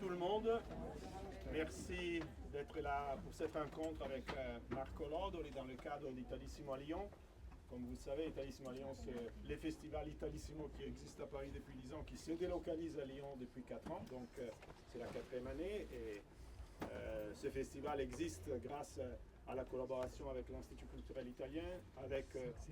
tout le monde. Merci d'être là pour cette rencontre avec Marco Lodoli dans le cadre d'Italissimo à Lyon. Comme vous le savez, Italissimo à Lyon, c'est le festival Italissimo qui existe à Paris depuis 10 ans, qui se délocalise à Lyon depuis 4 ans. Donc c'est la 4e année et ce festival existe grâce à la collaboration avec l'Institut culturel italien, avec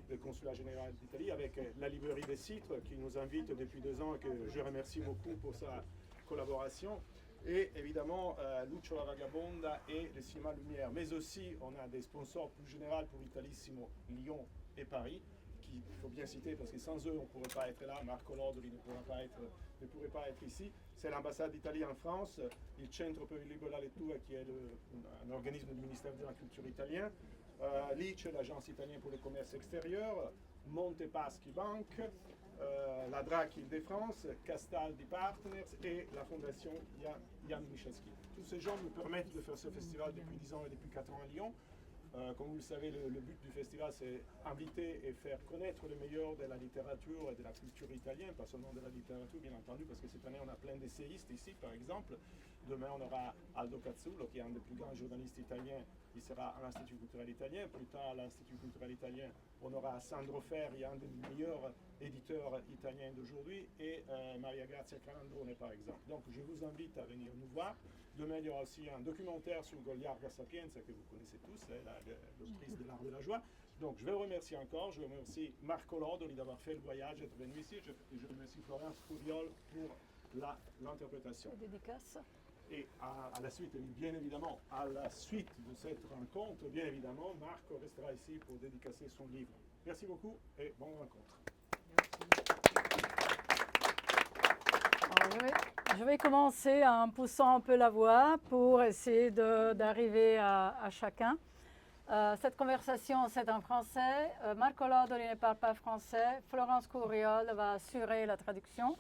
le Consulat général d'Italie, avec la librairie des Citres qui nous invite depuis 2 ans et que je remercie beaucoup pour sa collaboration. Et évidemment, Lucio la Vagabonda et le cinéma Lumière. Mais aussi, on a des sponsors plus généraux pour Italissimo, Lyon et Paris, qu'il faut bien citer parce que sans eux, on ne pourrait pas être là. Marco Lodoli ne pourrait pas être ici. C'est l'ambassade d'Italie en France, il Centro per il Libro e la Lettura, qui est un organisme du ministère de la Culture italien, l'ICE, l'agence italienne pour le commerce extérieur, Montepaschi Bank, la DRAC Île-de-France, Castaldi Partners et la fondation Jan Michalski. Tous ces gens nous permettent de faire ce festival depuis 10 ans et depuis 4 ans à Lyon. Comme vous le savez, le but du festival, c'est inviter et faire connaître le meilleur de la littérature et de la culture italienne, pas seulement de la littérature, bien entendu, parce que cette année, on a plein d'essayistes ici, par exemple. Demain, on aura Aldo Cazzullo, qui est un des plus grands journalistes italiens. Il sera à l'Institut culturel italien. Plus tard, à l'Institut culturel italien, on aura Sandro Ferri, un des meilleurs éditeurs italiens d'aujourd'hui, et Maria Grazia Calandrone, par exemple. Donc, je vous invite à venir nous voir. Demain, il y aura aussi un documentaire sur Goliarda Sapienza, que vous connaissez tous, c'est l'autrice de l'art de la joie. Donc, je vais remercier encore. Je remercie Marco Lodoli d'avoir fait le voyage, d'être venu ici. Je remercie Florence Furiol pour l'interprétation. Dédicace. Et à la suite, bien évidemment, à la suite de cette rencontre, bien évidemment, Marco restera ici pour dédicacer son livre. Merci beaucoup et bonne rencontre. Alors, je vais commencer en poussant un peu la voix pour essayer d'arriver à chacun. Cette conversation, c'est en français. Marco Lodoli ne parle pas français. Florence Curiol va assurer la traduction.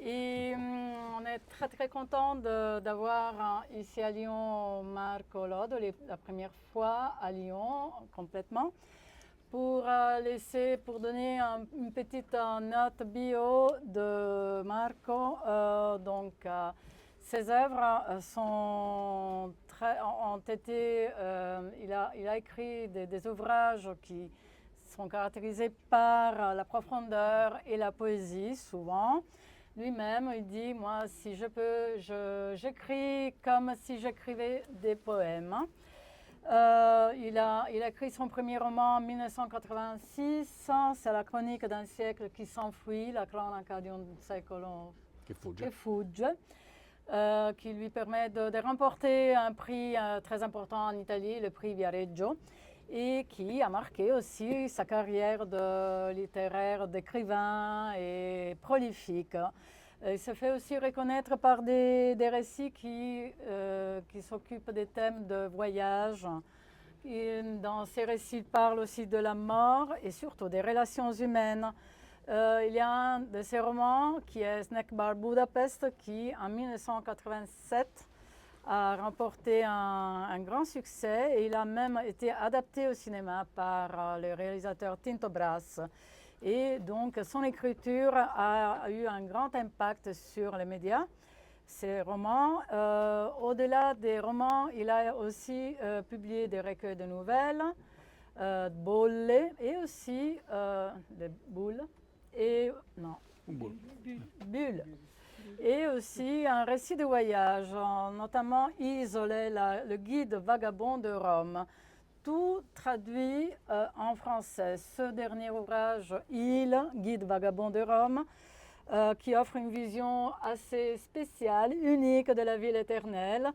Et on est très très content d'avoir ici à Lyon Marco Lodoli, la première fois à Lyon complètement, pour donner une petite note bio de Marco. Ses œuvres ont été, il a écrit des ouvrages qui sont caractérisés par la profondeur et la poésie souvent. Lui-même, il dit, moi, si je peux, j'écris comme si j'écrivais des poèmes. Il a écrit son premier roman en 1986, c'est la chronique d'un siècle qui s'enfuit, la cronaca di un secolo che fugge, qui lui permet de remporter un prix très important en Italie, le prix Viareggio, et qui a marqué aussi sa carrière de littéraire, d'écrivain et prolifique. Il se fait aussi reconnaître par des récits qui s'occupent des thèmes de voyage. Et dans ces récits, il parle aussi de la mort et surtout des relations humaines. Il y a un de ses romans qui est Snackbar Budapest qui, en 1987, a remporté un grand succès et il a même été adapté au cinéma par le réalisateur Tinto Brass. Et donc son écriture a eu un grand impact sur les médias. Ces romans, au-delà des romans, il a aussi publié des recueils de nouvelles, bolle et aussi des boules et non, bulles. Et aussi un récit de voyage, notamment Isole, le guide vagabond de Rome. Tout traduit en français. Ce dernier ouvrage, guide vagabond de Rome, qui offre une vision assez spéciale, unique de la ville éternelle,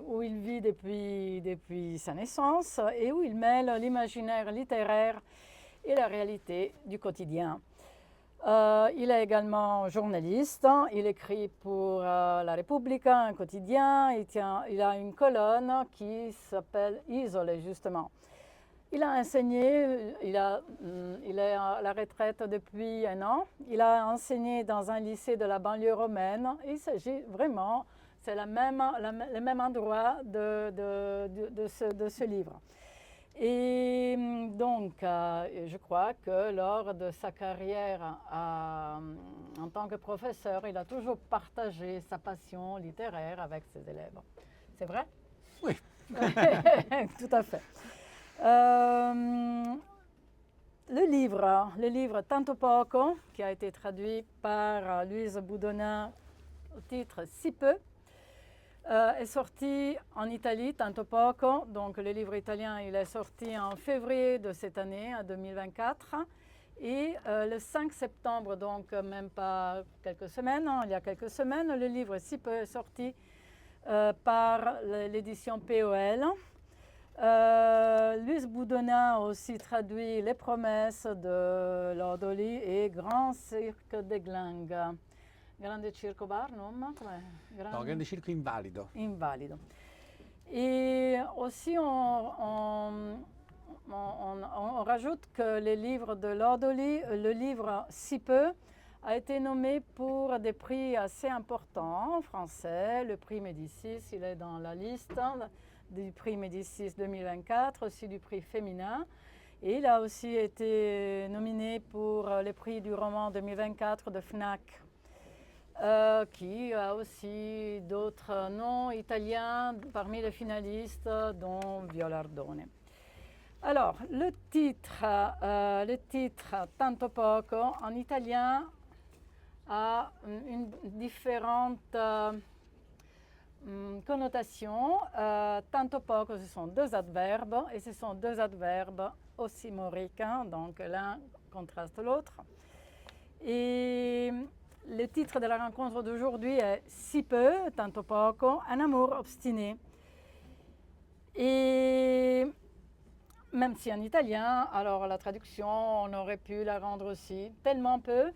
où il vit depuis sa naissance et où il mêle l'imaginaire littéraire et la réalité du quotidien. Il est également journaliste, il écrit pour La Repubblica, un quotidien, il a une colonne qui s'appelle Isole, justement. Il a enseigné, il est à la retraite depuis 1 an, il a enseigné dans un lycée de la banlieue romaine. Il s'agit vraiment, c'est le même endroit de ce livre. Et donc, je crois que lors de sa carrière en tant que professeur, il a toujours partagé sa passion littéraire avec ses élèves. C'est vrai? Oui. Tout à fait. Le livre Tanto poco, qui a été traduit par Louise Boudonnat au titre Si peu, est sorti en Italie, Tanto poco. Donc le livre italien, il est sorti en février de cette année, en 2024. Et le 5 septembre, donc même pas quelques semaines, il y a quelques semaines, le livre Si peu est sorti par l'édition POL. Louise Boudonnat a aussi traduit Les promesses de Lodoli et Grand Cirque des Glanges. Grande Circo Barnum? No, Grande Circo Invalido. Invalido. Et aussi, on rajoute que les livres de Lodoli, le livre Si peu, a été nommé pour des prix assez importants en français. Le prix Médicis, il est dans la liste du prix Médicis 2024, aussi du prix féminin. Et il a aussi été nominé pour le prix du roman 2024 de FNAC, qui a aussi d'autres noms italiens parmi les finalistes, dont Violardone. Alors, le titre Tanto poco en italien a une différente connotation. Tanto poco, ce sont deux adverbes, et ce sont deux adverbes ossimoriques, donc l'un contraste l'autre. Et le titre de la rencontre d'aujourd'hui est Si peu, tanto poco, un amour obstiné. Et même si en italien, alors la traduction, on aurait pu la rendre aussi tellement peu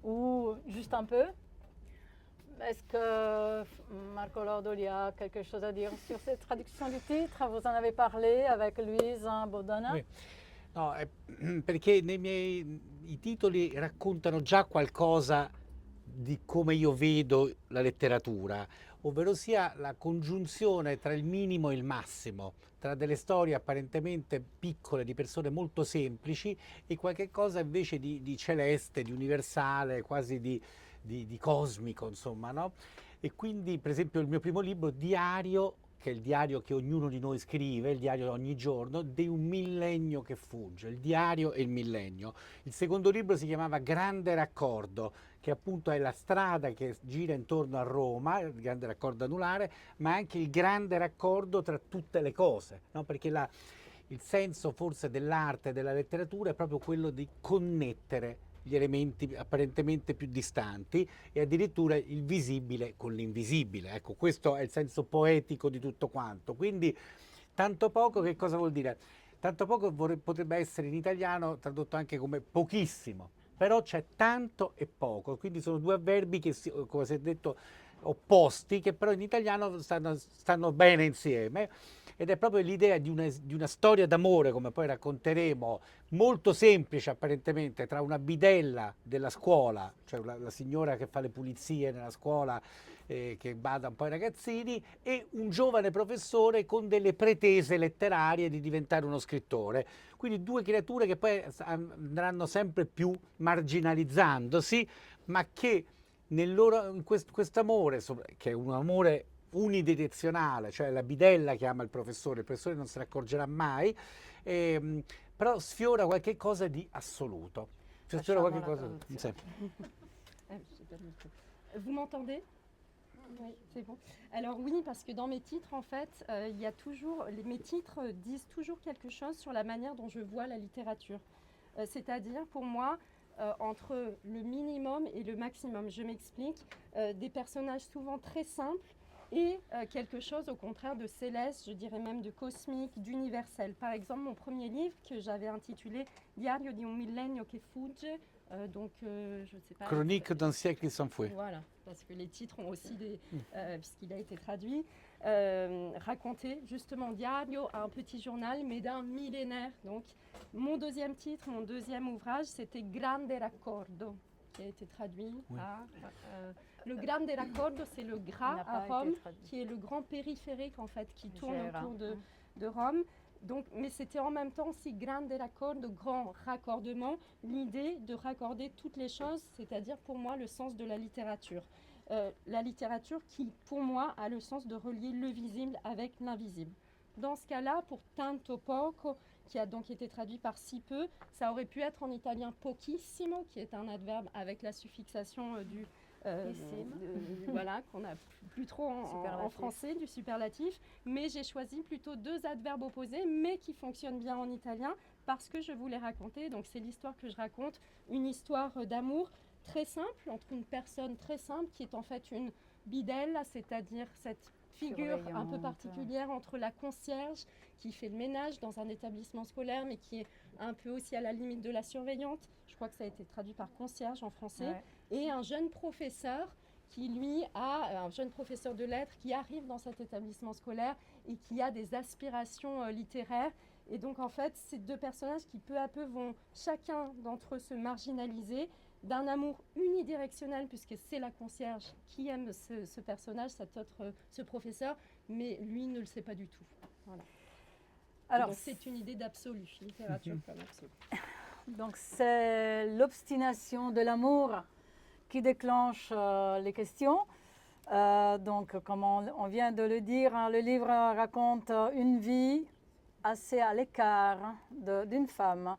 ou juste un peu. Est-ce que Marco Lodoli a quelque chose à dire sur cette traduction du titre? Vous en avez parlé avec Louise Boudonnat? Oui. No, perché i titoli raccontano già qualcosa di come io vedo la letteratura, ovvero sia la congiunzione tra il minimo e il massimo, tra delle storie apparentemente piccole di persone molto semplici e qualche cosa invece di celeste, di universale, quasi di cosmico, insomma, no? E quindi, per esempio, il mio primo libro, Diario, che è il diario che ognuno di noi scrive, il diario ogni giorno, di un millennio che fugge, il diario e il millennio. Il secondo libro si chiamava Grande Raccordo, che appunto è la strada che gira intorno a Roma, il grande raccordo anulare, ma anche il grande raccordo tra tutte le cose, no? Perché il senso forse dell'arte e della letteratura è proprio quello di connettere gli elementi apparentemente più distanti e addirittura il visibile con l'invisibile. Ecco, questo è il senso poetico di tutto quanto. Quindi tanto poco che cosa vuol dire? Tanto poco potrebbe essere in italiano tradotto anche come pochissimo, però c'è tanto e poco, quindi sono due avverbi che, come si è detto, opposti, che però in italiano stanno bene insieme, ed è proprio l'idea di una storia d'amore, come poi racconteremo, molto semplice apparentemente, tra una bidella della scuola, cioè la signora che fa le pulizie nella scuola, che bada un po' ai ragazzini, e un giovane professore con delle pretese letterarie di diventare uno scrittore. Quindi due creature che poi andranno sempre più marginalizzandosi, ma che in questo amore, che è un amore unidirezionale, cioè la bidella che ama il professore non se ne accorgerà mai, però sfiora qualche cosa di assoluto. Sfiora qualche cosa. Sì. Vous m'entendez? Oui, c'est bon. Alors oui, parce que dans mes titres, en fait, il y a toujours, mes titres disent toujours quelque chose sur la manière dont je vois la littérature. C'est-à-dire, pour moi, entre le minimum et le maximum. Je m'explique, des personnages souvent très simples et quelque chose au contraire de céleste, je dirais même de cosmique, d'universel. Par exemple, mon premier livre que j'avais intitulé Diario di un millennio che fugge, je ne sais pas. Chronique d'un siècle qui s'enfuit. Voilà, parce que les titres ont aussi puisqu'il a été traduit, raconter justement Diario, un petit journal, mais d'un millénaire. Donc, mon deuxième titre, mon deuxième ouvrage, c'était Grande Raccordo, qui a été traduit par... le Grande Raccordo, c'est le Gras à Rome, qui est le grand périphérique en fait, qui tourne autour de Rome. Donc, mais c'était en même temps aussi grande raccordo, grand raccordement, l'idée de raccorder toutes les choses, c'est-à-dire pour moi le sens de la littérature. La littérature qui, pour moi, a le sens de relier le visible avec l'invisible. Dans ce cas-là, pour tanto poco, qui a donc été traduit par si peu, ça aurait pu être en italien pochissimo, qui est un adverbe avec la suffixation voilà, qu'on n'a plus trop en français, du superlatif. Mais j'ai choisi plutôt deux adverbes opposés, mais qui fonctionnent bien en italien, parce que je voulais raconter, donc c'est l'histoire que je raconte, une histoire d'amour très simple, entre une personne très simple, qui est en fait une bidella, c'est-à-dire cette figure un peu particulière entre la concierge qui fait le ménage dans un établissement scolaire, mais qui est un peu aussi à la limite de la surveillante. Je crois que ça a été traduit par concierge en français. Ouais. Et un jeune professeur qui, lui, un jeune professeur de lettres qui arrive dans cet établissement scolaire et qui a des aspirations littéraires. Et donc, en fait, ces deux personnages qui, peu à peu, vont chacun d'entre eux se marginaliser d'un amour unidirectionnel, puisque c'est la concierge qui aime ce personnage, ce professeur, mais lui ne le sait pas du tout. Voilà. Alors, donc c'est une idée d'absolu, littérature comme absolu. Donc c'est l'obstination de l'amour qui déclenche les questions. Donc comme on vient de le dire, hein, le livre raconte une vie assez à l'écart d'une femme.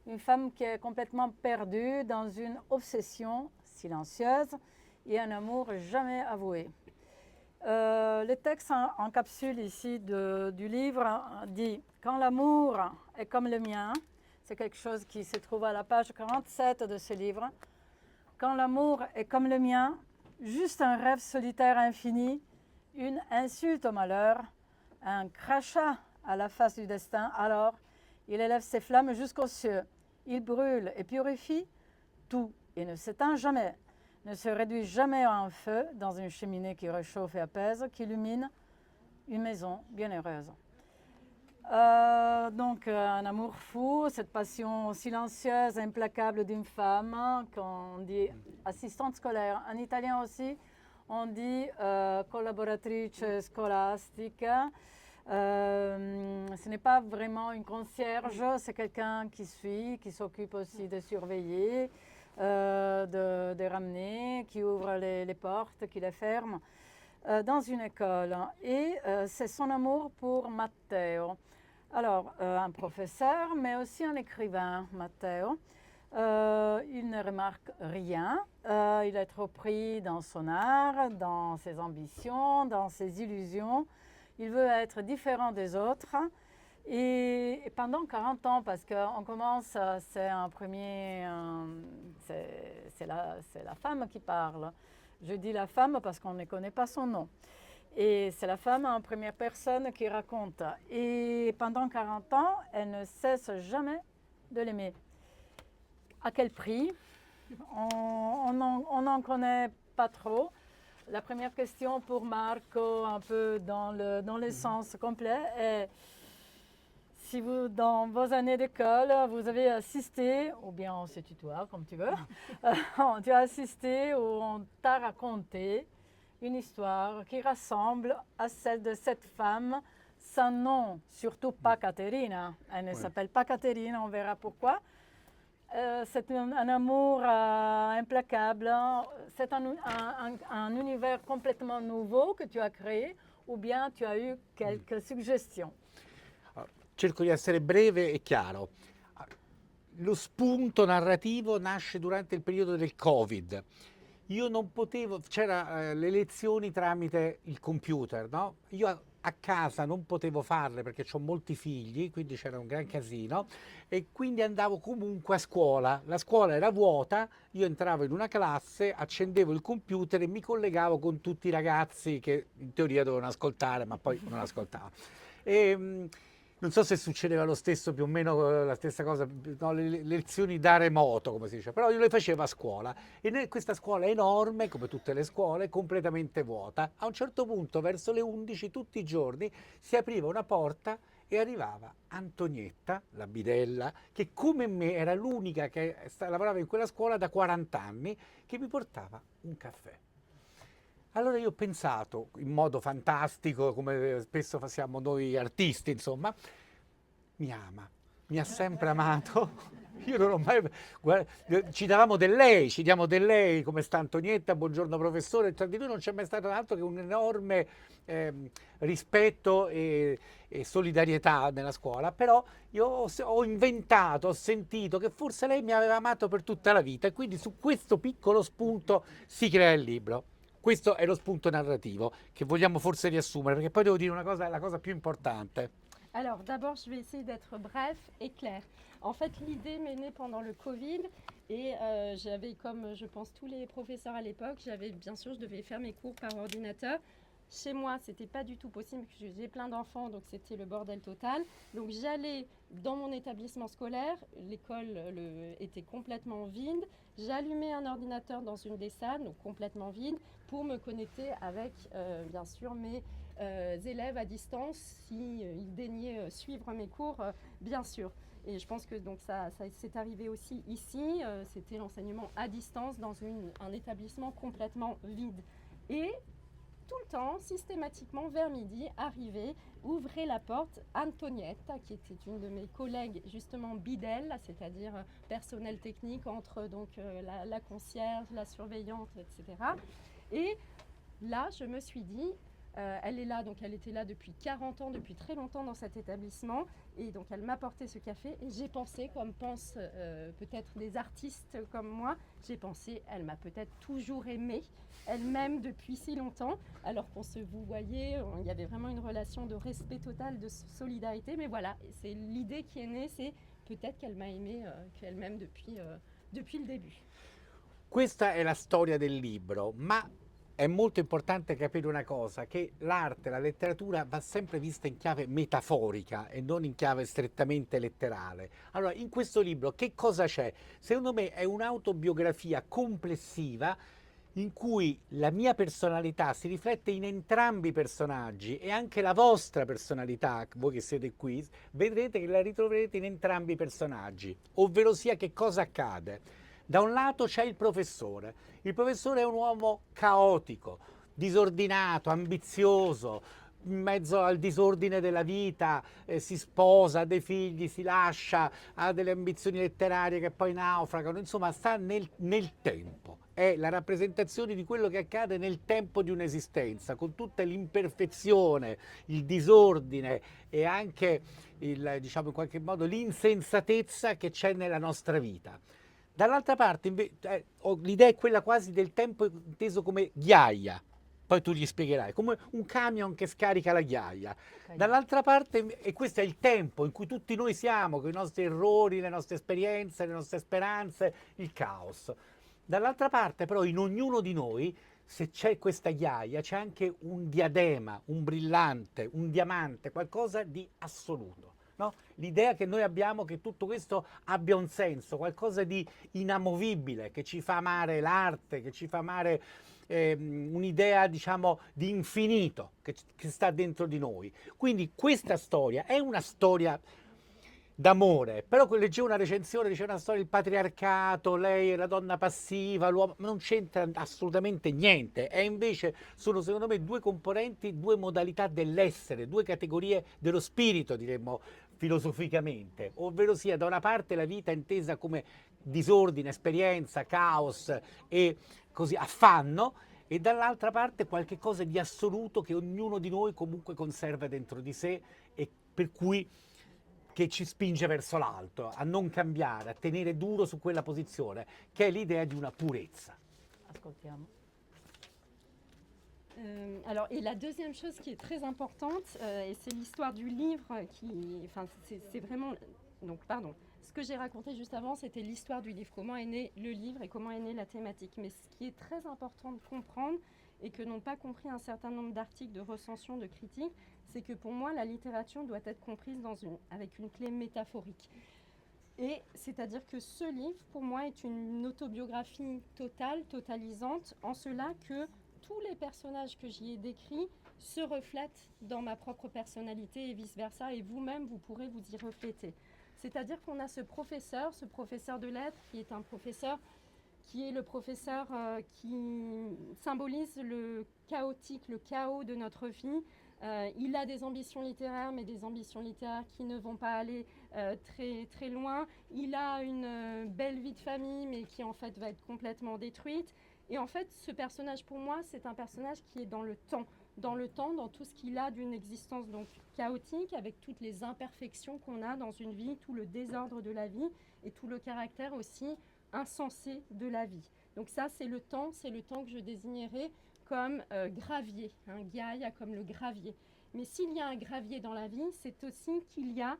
Une femme qui est complètement perdue dans une obsession silencieuse et un amour jamais avoué. Le texte en capsule ici du livre dit « Quand l'amour est comme le mien », c'est quelque chose qui se trouve à la page 47 de ce livre. « Quand l'amour est comme le mien, juste un rêve solitaire infini, une insulte au malheur, un crachat à la face du destin, alors il élève ses flammes jusqu'aux cieux. Il brûle et purifie tout et ne s'éteint jamais, ne se réduit jamais en feu dans une cheminée qui réchauffe et apaise, qui illumine une maison bienheureuse. » Donc un amour fou, cette passion silencieuse, implacable d'une femme, qu'on dit assistante scolaire. En italien aussi, on dit collaboratrice scolastica. Ce n'est pas vraiment une concierge, c'est quelqu'un qui suit, qui s'occupe aussi de surveiller, de ramener, qui ouvre les portes, qui les ferme, dans une école. Et c'est son amour pour Matteo. Alors, un professeur, mais aussi un écrivain, Matteo. Il ne remarque rien. Il est trop pris dans son art, dans ses ambitions, dans ses illusions. Il veut être différent des autres. Et pendant 40 ans, parce qu'on commence, c'est la femme qui parle. Je dis la femme parce qu'on ne connaît pas son nom. Et c'est la femme en première personne qui raconte. Et pendant 40 ans, elle ne cesse jamais de l'aimer. À quel prix? On n'en connaît pas trop. La première question pour Marco, un peu dans le sens complet, est si vous, dans vos années d'école, vous avez assisté, ou bien on se tutoie, comme tu veux, tu as assisté ou on t'a raconté une histoire qui ressemble à celle de cette femme, sans nom, surtout pas Caterina. Elle ne s'appelle pas Caterina, on verra pourquoi. C'est un amour implacable, c'est un univers complètement nouveau que tu as créé, ou bien tu as eu quelques suggestions. Cerco di essere breve e chiaro. Lo spunto narrativo nasce durante il periodo del Covid. Io non potevo, c'era le lezioni tramite il computer, no? Io a casa non potevo farle perché ho molti figli, quindi c'era un gran casino, e quindi andavo comunque a scuola. La scuola era vuota, io entravo in una classe, accendevo il computer e mi collegavo con tutti i ragazzi che in teoria dovevano ascoltare, ma poi non ascoltavano. Non so se succedeva lo stesso, più o meno la stessa cosa, no, le lezioni da remoto, come si dice, però io le facevo a scuola e questa scuola enorme, come tutte le scuole, completamente vuota. A un certo punto, verso le 11, tutti i giorni, si apriva una porta e arrivava Antonietta, la bidella, che come me era l'unica che lavorava in quella scuola da 40 anni, che mi portava un caffè. Allora io ho pensato, in modo fantastico, come spesso facciamo noi artisti, insomma, mi ama, mi ha sempre amato. Io non ho mai... ci davamo del lei, ci diamo del lei, come sta Antonietta, buongiorno professore, tra di noi non c'è mai stato altro che un enorme rispetto e solidarietà nella scuola, però io ho inventato, ho sentito che forse lei mi aveva amato per tutta la vita e quindi su questo piccolo spunto si crea il libro. Questo è lo spunto narrativo che vogliamo forse riassumere, perché poi devo dire una cosa, la cosa più importante. Alors d'abord, je vais essayer d'être bref et clair. En fait, l'idée m'est née pendant le Covid et j'avais, comme je pense tous les professeurs à l'époque, j'avais bien sûr, je devais faire mes cours par ordinateur. Chez moi, c'était pas du tout possible, j'ai plein d'enfants, donc c'était le bordel total. Donc j'allais dans mon établissement scolaire, l'école était complètement vide. J'allumais un ordinateur dans une des salles, donc complètement vide, pour me connecter avec, bien sûr, mes élèves à distance, s'ils daignaient suivre mes cours, bien sûr. Et je pense que donc ça s'est arrivé aussi ici, c'était l'enseignement à distance dans un établissement complètement vide. Et tout le temps, systématiquement, vers midi, arrivait, ouvrait la porte, Antonietta, qui était une de mes collègues, justement bidelle, c'est-à-dire personnel technique entre donc, la concierge, la surveillante, etc. Et là, je me suis dit, elle est là, donc elle était là depuis 40 ans, depuis très longtemps dans cet établissement. Et donc elle m'apportait ce café et j'ai pensé, comme pensent peut-être des artistes comme moi, j'ai pensé, elle m'a peut-être toujours aimée, elle m'aime depuis si longtemps, alors qu'on se vouvoyait, il y avait vraiment une relation de respect total, de solidarité. Mais voilà, c'est l'idée qui est née, c'est peut-être qu'elle m'a aimée, qu'elle m'aime depuis le début. Questa è la storia del libro, ma è molto importante capire una cosa, che l'arte, la letteratura va sempre vista in chiave metaforica e non in chiave strettamente letterale. Allora, in questo libro che cosa c'è? Secondo me è un'autobiografia complessiva in cui la mia personalità si riflette in entrambi i personaggi e anche la vostra personalità, voi che siete qui, vedrete che la ritroverete in entrambi i personaggi, ovvero sia che cosa accade. Da un lato c'è il professore è un uomo caotico, disordinato, ambizioso, in mezzo al disordine della vita, si sposa, ha dei figli, si lascia, ha delle ambizioni letterarie che poi naufragano, insomma sta nel tempo, è la rappresentazione di quello che accade nel tempo di un'esistenza, con tutta l'imperfezione, il disordine e anche diciamo in qualche modo l'insensatezza che c'è nella nostra vita. Dall'altra parte l'idea è quella quasi del tempo inteso come ghiaia, poi tu gli spiegherai, come un camion che scarica la ghiaia. Dall'altra parte, e questo è il tempo in cui tutti noi siamo, con i nostri errori, le nostre esperienze, le nostre speranze, il caos. Dall'altra parte però in ognuno di noi, se c'è questa ghiaia, c'è anche un diadema, un brillante, un diamante, qualcosa di assoluto. No? L'idea che noi abbiamo che tutto questo abbia un senso, qualcosa di inamovibile, che ci fa amare l'arte, che ci fa amare un'idea, diciamo, di infinito che sta dentro di noi. Quindi questa storia è una storia d'amore, però leggevo una recensione, diceva una storia del patriarcato, lei è la donna passiva, l'uomo, non c'entra assolutamente niente, e invece sono secondo me due componenti, due modalità dell'essere, due categorie dello spirito, diremmo filosoficamente, ovvero sia da una parte la vita intesa come disordine, esperienza, caos e così affanno, e dall'altra parte qualche cosa di assoluto che ognuno di noi comunque conserva dentro di sé e per cui che ci spinge verso l'alto, a non cambiare, a tenere duro su quella posizione, che è l'idea di una purezza. Ascoltiamo. Alors, et la deuxième chose qui est très importante, et c'est l'histoire du livre enfin, c'est vraiment, donc pardon, ce que j'ai raconté juste avant, c'était l'histoire du livre, comment est né le livre et comment est née la thématique. Mais ce qui est très important de comprendre et que n'ont pas compris un certain nombre d'articles, de recensions, de critiques, c'est que pour moi, la littérature doit être comprise avec une clé métaphorique. Et c'est-à-dire que ce livre, pour moi, est une autobiographie totale, totalisante, en cela que tous les personnages que j'y ai décrits se reflètent dans ma propre personnalité et vice-versa, et vous-même, vous pourrez vous y refléter. C'est-à-dire qu'on a ce professeur de lettres, qui est un professeur qui est le professeur qui symbolise le chaotique, le chaos de notre vie, Il a des ambitions littéraires, mais des ambitions littéraires qui ne vont pas aller très, très loin. Il a une belle vie de famille, mais qui en fait va être complètement détruite. Et en fait, ce personnage, pour moi, c'est un personnage qui est dans le temps, dans tout ce qu'il a d'une existence donc chaotique, avec toutes les imperfections qu'on a dans une vie, tout le désordre de la vie et tout le caractère aussi insensé de la vie. Donc ça, c'est le temps que je désignerais comme gravier, Gaïa comme le gravier. Mais s'il y a un gravier dans la vie, c'est aussi qu'il y a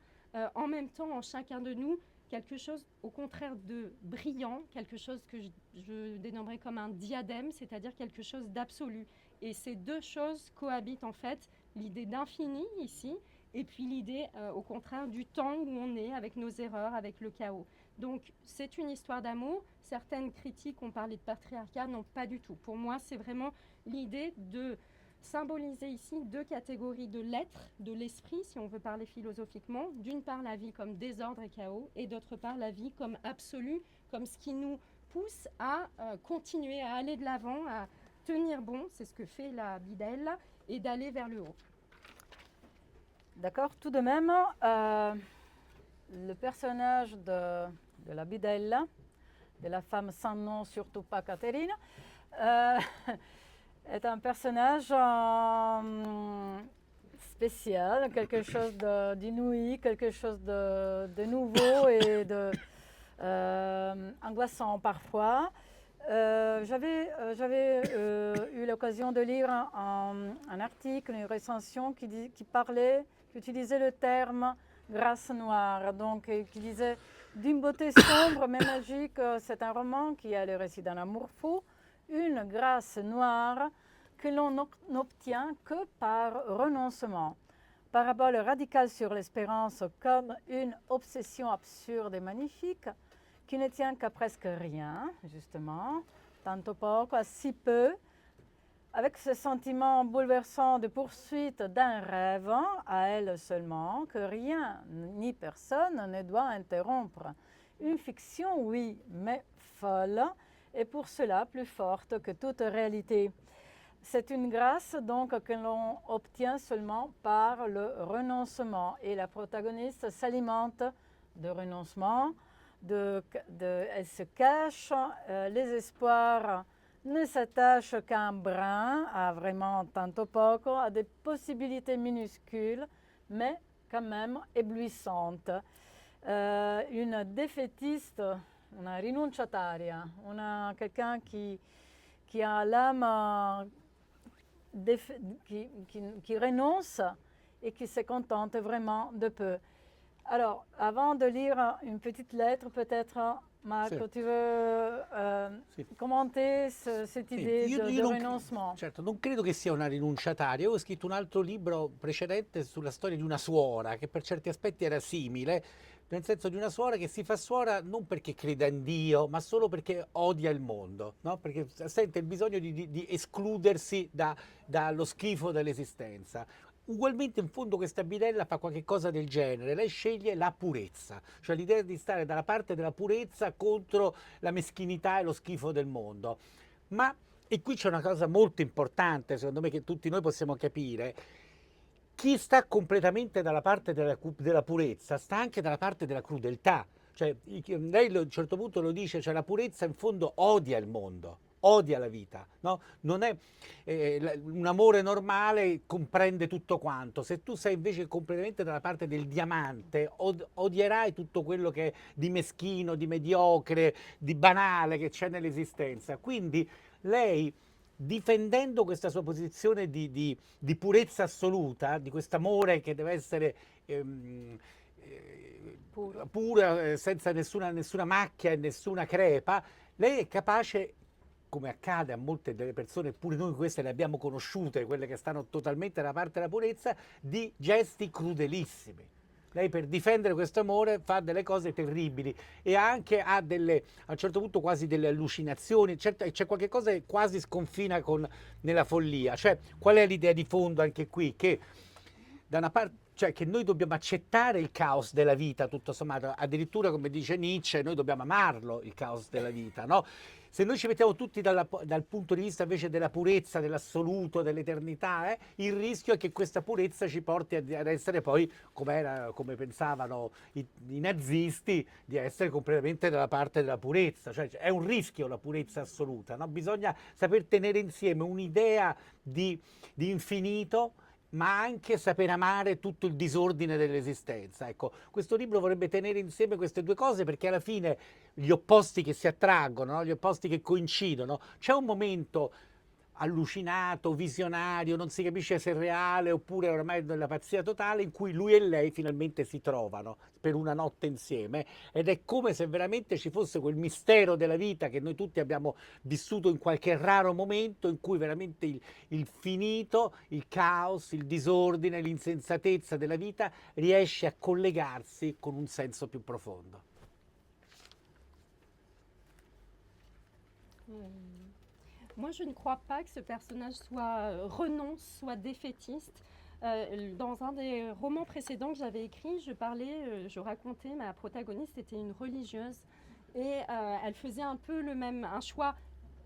en même temps en chacun de nous quelque chose au contraire de brillant, quelque chose que je dénommerais comme un diadème, c'est-à-dire quelque chose d'absolu. Et ces deux choses cohabitent en fait, l'idée d'infini ici, et puis l'idée au contraire du temps où on est avec nos erreurs, avec le chaos. Donc c'est une histoire d'amour. Certaines critiques ont parlé de patriarcat, non pas du tout. Pour moi, c'est vraiment l'idée de symboliser ici deux catégories de l'être, de l'esprit, si on veut parler philosophiquement. D'une part, la vie comme désordre et chaos, et d'autre part, la vie comme absolue, comme ce qui nous pousse à continuer, à aller de l'avant, à tenir bon, c'est ce que fait la bidelle, et d'aller vers le haut. D'accord. Tout de même, le personnage de la bidella, de la femme sans nom, surtout pas Caterina, est un personnage spécial, quelque chose d'inouï, quelque chose de nouveau et angoissant parfois. J'avais eu l'occasion de lire un article, une recension qui utilisait le terme grâce noire, donc qui disait d'une beauté sombre mais magique, c'est un roman qui a le récit d'un amour fou, une grâce noire que l'on n'obtient que par renoncement. Parabole radicale sur l'espérance comme une obsession absurde et magnifique qui ne tient qu'à presque rien, justement, tanto poco, à si peu, avec ce sentiment bouleversant de poursuite d'un rêve, à elle seulement, que rien ni personne ne doit interrompre. Une fiction, oui, mais folle, et pour cela plus forte que toute réalité. C'est une grâce donc que l'on obtient seulement par le renoncement, et la protagoniste s'alimente de renoncement, elle se cache, les espoirs ne s'attachent qu'à un brin, à vraiment tanto poco, à des possibilités minuscules, mais quand même éblouissantes. Une défaitiste, una rinunciataria, quelqu'un qui a l'âme qui renonce et qui se contente vraiment de peu. Alors, avant de lire une petite lettre, peut-être, Marco, tu veux commenter cette idée di renoncement? Certo, non credo che sia una rinunciataria. Io ho scritto un altro libro precedente sulla storia di una suora, che per certi aspetti era simile, nel senso di una suora che si fa suora non perché creda in Dio, ma solo perché odia il mondo, no? Perché sente il bisogno di escludersi dallo schifo dell'esistenza. Ugualmente in fondo questa bidella fa qualche cosa del genere, lei sceglie la purezza, cioè l'idea di stare dalla parte della purezza contro la meschinità e lo schifo del mondo. E qui c'è una cosa molto importante, secondo me, che tutti noi possiamo capire: chi sta completamente dalla parte della purezza sta anche dalla parte della crudeltà. Cioè, lei a un certo punto lo dice, cioè la purezza in fondo odia il mondo, odia la vita, no? Non è un amore normale, comprende tutto quanto. Se tu sei invece completamente dalla parte del diamante, odierai tutto quello che è di meschino, di mediocre, di banale che c'è nell'esistenza. Quindi lei, difendendo questa sua posizione di purezza assoluta, di quest'amore che deve essere pura, senza nessuna macchia e nessuna crepa, lei è capace, come accade a molte delle persone, pure noi queste le abbiamo conosciute, quelle che stanno totalmente dalla parte della purezza, di gesti crudelissimi. Lei per difendere questo amore fa delle cose terribili e anche ha a un certo punto quasi delle allucinazioni, c'è qualche cosa che quasi sconfina nella follia. Cioè, qual è l'idea di fondo anche qui? Che da una parte, cioè che noi dobbiamo accettare il caos della vita, tutto sommato, addirittura come dice Nietzsche, noi dobbiamo amarlo il caos della vita, no? se noi ci mettiamo tutti dal punto di vista invece della purezza, dell'assoluto, dell'eternità, il rischio è che questa purezza ci porti ad essere poi, come pensavano i nazisti, di essere completamente dalla parte della purezza. Cioè è un rischio la purezza assoluta, no? Bisogna saper tenere insieme un'idea di infinito, ma anche saper amare tutto il disordine dell'esistenza. Ecco, questo libro vorrebbe tenere insieme queste due cose, perché alla fine gli opposti che si attraggono, no? Gli opposti che coincidono, c'è un momento allucinato, visionario, non si capisce se è reale oppure ormai nella pazzia totale, in cui lui e lei finalmente si trovano per una notte insieme, ed è come se veramente ci fosse quel mistero della vita che noi tutti abbiamo vissuto in qualche raro momento, in cui veramente il finito, il caos, il disordine, l'insensatezza della vita riesce a collegarsi con un senso più profondo. Moi, je ne crois pas que ce personnage soit renonce, soit défaitiste. Dans un des romans précédents que j'avais écrit, je racontais, ma protagoniste était une religieuse et elle faisait un peu un choix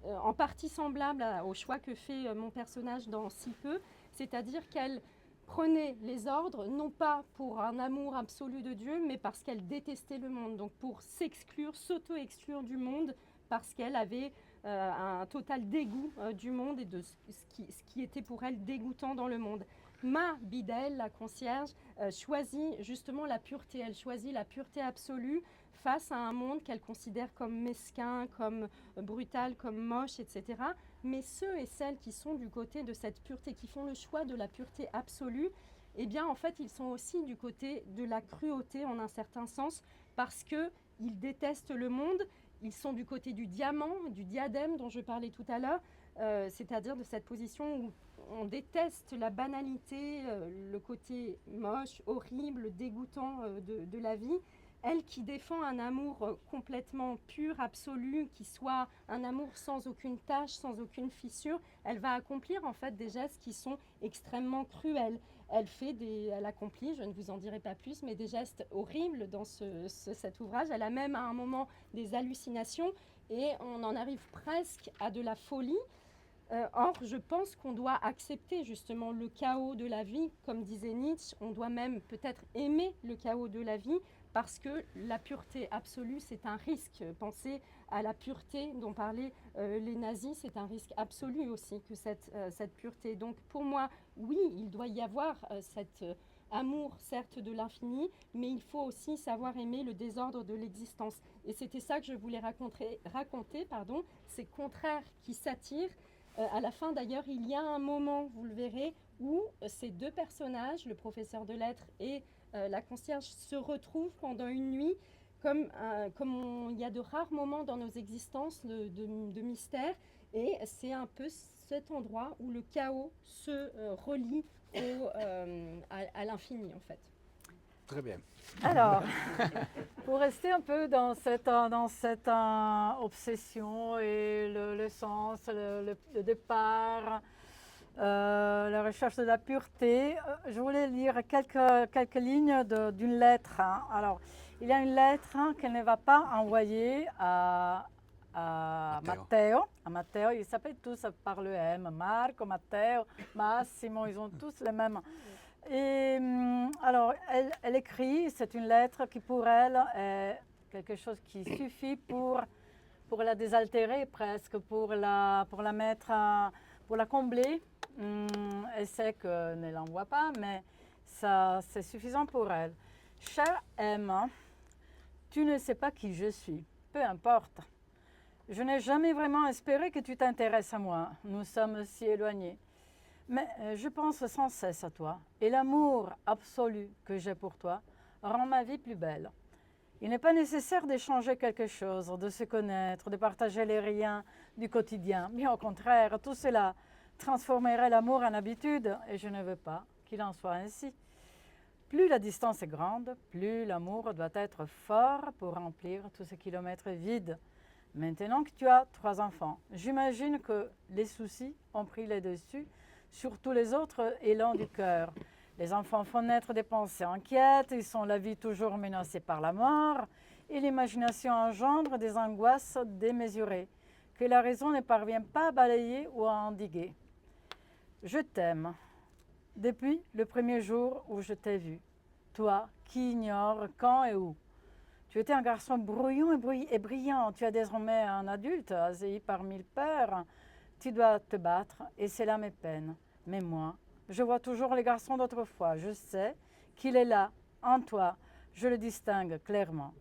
en partie semblable au choix que fait mon personnage dans Si peu, c'est-à-dire qu'elle prenait les ordres non pas pour un amour absolu de Dieu, mais parce qu'elle détestait le monde, donc pour s'exclure, s'auto-exclure du monde, parce qu'elle avait un total dégoût du monde et de ce qui était pour elle dégoûtant dans le monde. Ma Bidel, la concierge, choisit justement la pureté. Elle choisit la pureté absolue face à un monde qu'elle considère comme mesquin, comme brutal, comme moche, etc. Mais ceux et celles qui sont du côté de cette pureté, qui font le choix de la pureté absolue, eh bien en fait ils sont aussi du côté de la cruauté en un certain sens, parce qu'ils détestent le monde. Ils sont du côté du diamant, du diadème dont je parlais tout à l'heure, c'est-à-dire de cette position où on déteste la banalité, le côté moche, horrible, dégoûtant de la vie. Elle qui défend un amour complètement pur, absolu, qui soit un amour sans aucune tache, sans aucune fissure, elle va accomplir en fait des gestes qui sont extrêmement cruels. Elle accomplit, je ne vous en dirai pas plus, mais des gestes horribles dans cet ouvrage. Elle a même à un moment des hallucinations et on en arrive presque à de la folie. Or, je pense qu'on doit accepter justement le chaos de la vie, comme disait Nietzsche, on doit même peut-être aimer le chaos de la vie, parce que la pureté absolue, c'est un risque. Pensez à la pureté dont parlaient les nazis, c'est un risque absolu aussi que cette pureté. Donc pour moi, oui, il doit y avoir cet amour, certes, de l'infini, mais il faut aussi savoir aimer le désordre de l'existence. Et c'était ça que je voulais raconter, ces contraires qui s'attirent. À la fin, d'ailleurs, il y a un moment, vous le verrez, où ces deux personnages, le professeur de lettres et la concierge, se retrouvent pendant une nuit, comme il y a de rares moments dans nos existences de mystère, et c'est un peu cet endroit où le chaos se relie à l'infini, en fait. Très bien. Alors, pour rester un peu dans cette obsession et le sens, le départ, la recherche de la pureté, je voulais lire quelques lignes d'une lettre. Alors, il y a une lettre qu'elle ne va pas envoyer à Matteo. Ils s'appellent tous par le M. Marco, Matteo, Massimo, ils ont tous les mêmes. Et alors, elle écrit, c'est une lettre qui pour elle est quelque chose qui suffit pour la désaltérer presque, pour la mettre, pour la combler. Elle sait qu'elle ne l'envoie pas, mais ça, c'est suffisant pour elle. Cher M, tu ne sais pas qui je suis, peu importe. Je n'ai jamais vraiment espéré que tu t'intéresses à moi, nous sommes si éloignés. Mais je pense sans cesse à toi, et l'amour absolu que j'ai pour toi rend ma vie plus belle. Il n'est pas nécessaire d'échanger quelque chose, de se connaître, de partager les riens du quotidien. Bien au contraire, tout cela transformerait l'amour en habitude, et je ne veux pas qu'il en soit ainsi. Plus la distance est grande, plus l'amour doit être fort pour remplir tous ces kilomètres vides. Maintenant que tu as 3 enfants, j'imagine que les soucis ont pris le dessus sur tous les autres élans du cœur. Les enfants font naître des pensées inquiètes, ils sont la vie toujours menacés par la mort, et l'imagination engendre des angoisses démesurées. que la raison ne parvient pas à balayer ou à endiguer. Je t'aime depuis le premier jour où je t'ai vu, toi qui ignores quand et où. Tu étais un garçon brouillon et brillant, tu es désormais un adulte, assailli par 1000 pères. Tu dois te battre et c'est là mes peines. Mais moi, je vois toujours les garçons d'autrefois, je sais qu'il est là, en toi, je le distingue clairement.